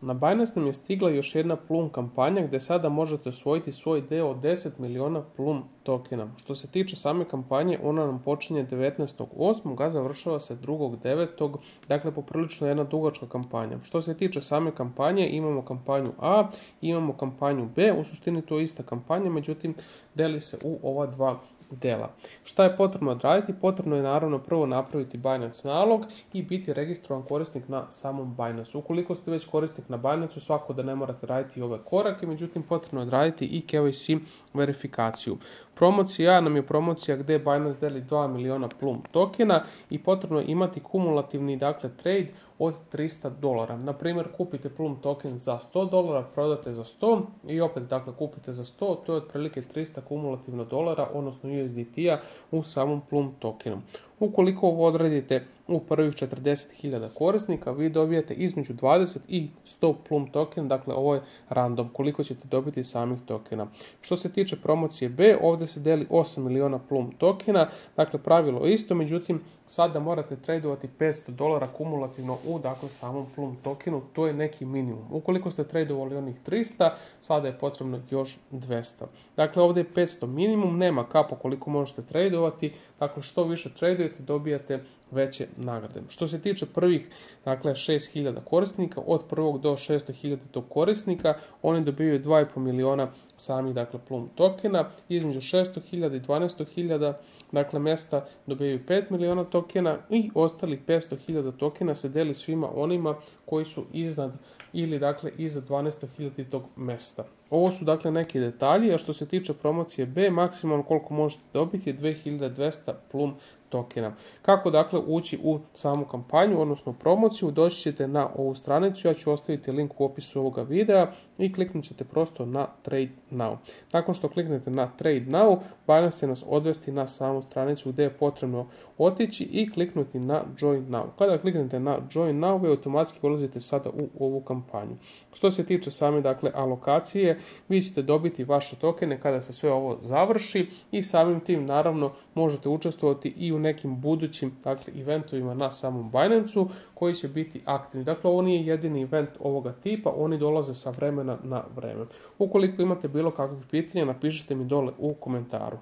Na Binance nam je stigla još jedna Plum kampanja gdje sada možete osvojiti svoj deo od 10 miliona Plum tokena. Što se tiče same kampanje, ona nam počinje 19.8. a završava se 2.9. Dakle, poprilično jedna dugačka kampanja. Što se tiče same kampanje, imamo kampanju A, imamo kampanju B. U suštini to je ista kampanja, međutim, deli se u ova dva dela. Šta je potrebno odraditi? Potrebno je naravno prvo napraviti Binance nalog i biti registrovan korisnik na samom Binance. Ukoliko ste već korisnik na Binance, svako da ne morate raditi ove korake, međutim potrebno je odraditi i KYC verifikaciju. Promocija nam je promocija gdje Binance deli 2 miliona Plum tokena i potrebno je imati kumulativni trade od $300. Na primjer, kupite Plum token za $100, prodate za 100 i opet kupite za 100, to je otprilike 300 kumulativno dolara, odnosno USDT-a u samom Plum tokenu. Ukoliko ovo odradite u prvih 40.000 korisnika, vi dobijete između 20 i 100 Plum token, dakle ovo je random, koliko ćete dobiti samih tokena. Što se tiče promocije B, ovdje se deli 8 miliona Plum tokena, dakle pravilo je isto, međutim sada morate tradovati $500 kumulativno u samom Plum tokenu, to je neki minimum. Ukoliko ste tradovali onih 300, sada je potrebno još 200. Dakle, ovdje je 500 minimum, nema kapo koliko možete tradovati, dakle što više tradujete dobijate veće nagrade. Što se tiče prvih 6.000 korisnika, od 1. do 600.000 korisnika, oni dobijaju 2,5 miliona samih Plum tokena, između 600.000 i 12.000 mjesta dobijaju 5 miliona tokena i ostalih 500.000 tokena se deli svima onima koji su iznad ili iza 12.000 mjesta. Ovo su neki detalji, a što se tiče promocije B, maksimalno koliko možete dobiti je 2200 Plum tokena. Kako ući u samu kampanju, odnosno promociju, doći ćete na ovu stranicu, ja ću ostaviti link u opisu ovoga videa i kliknut ćete prosto na Trade Now. Nakon što kliknete na Trade Now, Binance će nas odvesti na samu stranicu gdje je potrebno otići i kliknuti na Join Now. Kada kliknete na Join Now, vi automatski ulazite sada u ovu kampanju. Što se tiče same alokacije, vi ćete dobiti vaše tokene kada se sve ovo završi i samim tim naravno možete učestvovati i u nekim budućim eventovima na samom Binance-u koji će biti aktivni. Dakle, ovo nije jedini event ovoga tipa, oni dolaze sa vremena na vreme. Ukoliko imate bilo kakvih pitanja, napišite mi dole u komentaru.